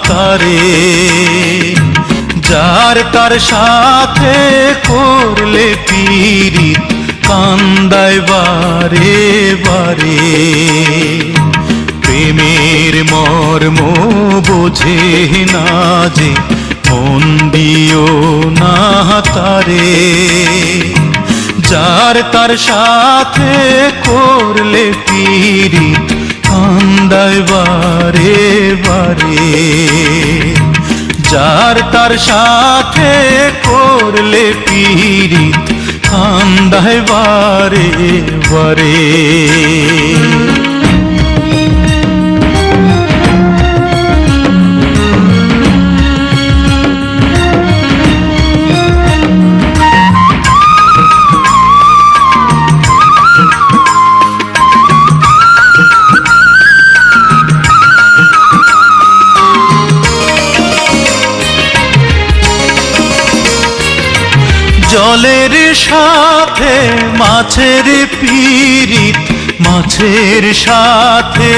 তারে, যার তার সাথে করলে পীড়িত কান্দায় বারে বারে। প্রেমের মর্ম বোঝে না যে মন দিও না তারে, যার তার সাথে করলে পীড়িত কান্দায় বারে বারে। যার তার সাথে করলে পীড়িত কান্দায় বারে বারে। জলের সাথে মাছের পীড়িত, মাছের সাথে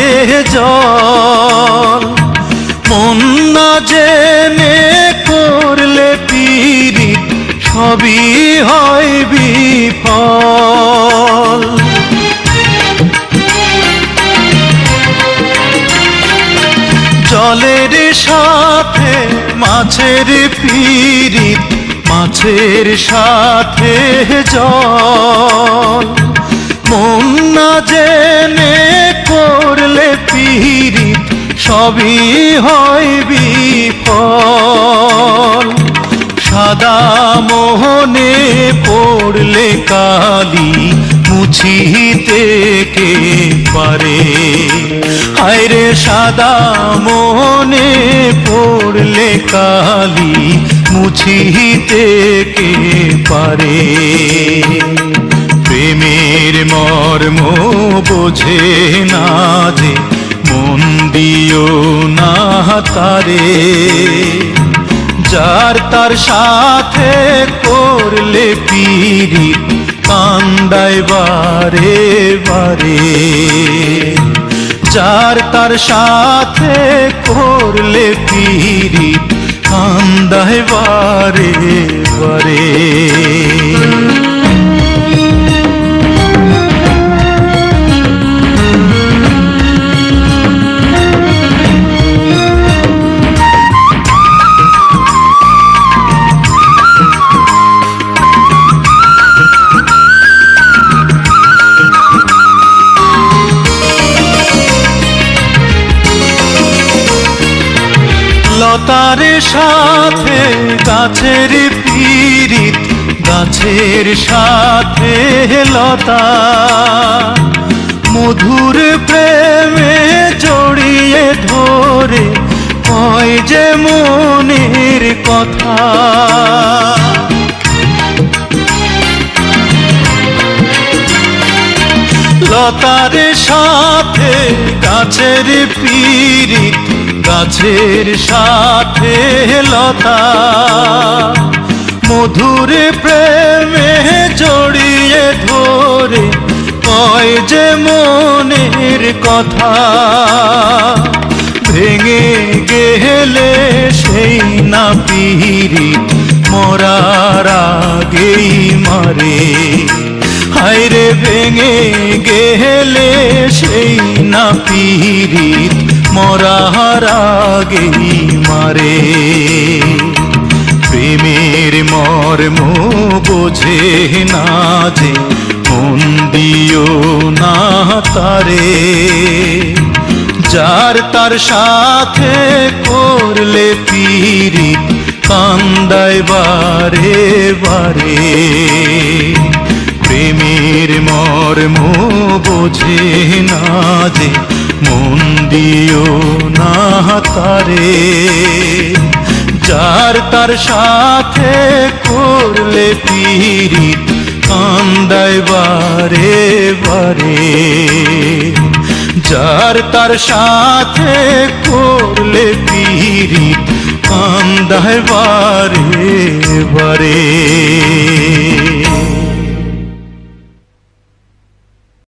জল। মন না জেনে করলে পীড়িত সবই হয় বিফল। জলের সাথে মাছের পীড়িত, মাছের সাথে জল। মন না জেনে করলে পীড়িত সবই হয় বিফল। সাদা মোহনে পড়লে কালি মুছিতে কে পারে। হায়রে সাদা মোহনে পড়লে কালি মুছিতে কে পারে। প্রেমের মর্ম বোঝে না যে মন দিও না তারে, যার তার সাথে করলে পীড়িত কান্দায় বারে বারে। যার তার সাথে করলে পীড়িত কান্দায় বারে বারে। লতার সাথে গাছের পীড়িত, গাছের সাথে লতা। মধুর প্রেমে জড়িয়ে ধরে কয় যে মনের কথা। লতার সাথে গাছের পীড়িত, গাছের সাথে লতা। মধুর প্রেমে জড়িয়ে ধরে কয় যে মনের কথা। ভেঙে গেলে সেই না পীড়িত মরার আগেই মারে। হায়রে ভেঙে গেলে সেই না পীড়িত মরার আগেই মারে। প্রেমের মর্ম বোঝে না যে মন দিও না তারে, যার তার সাথে করলে পীড়িত কান্দায় বারে বারে। প্রেমের মর্ম বোঝে না যে মন দিও না তারে, যার তার সাথে করলে পীড়িত কান্দায় বারে বারে। যার তার সাথে করলে পীড়িত কান্দায় বারে বারে।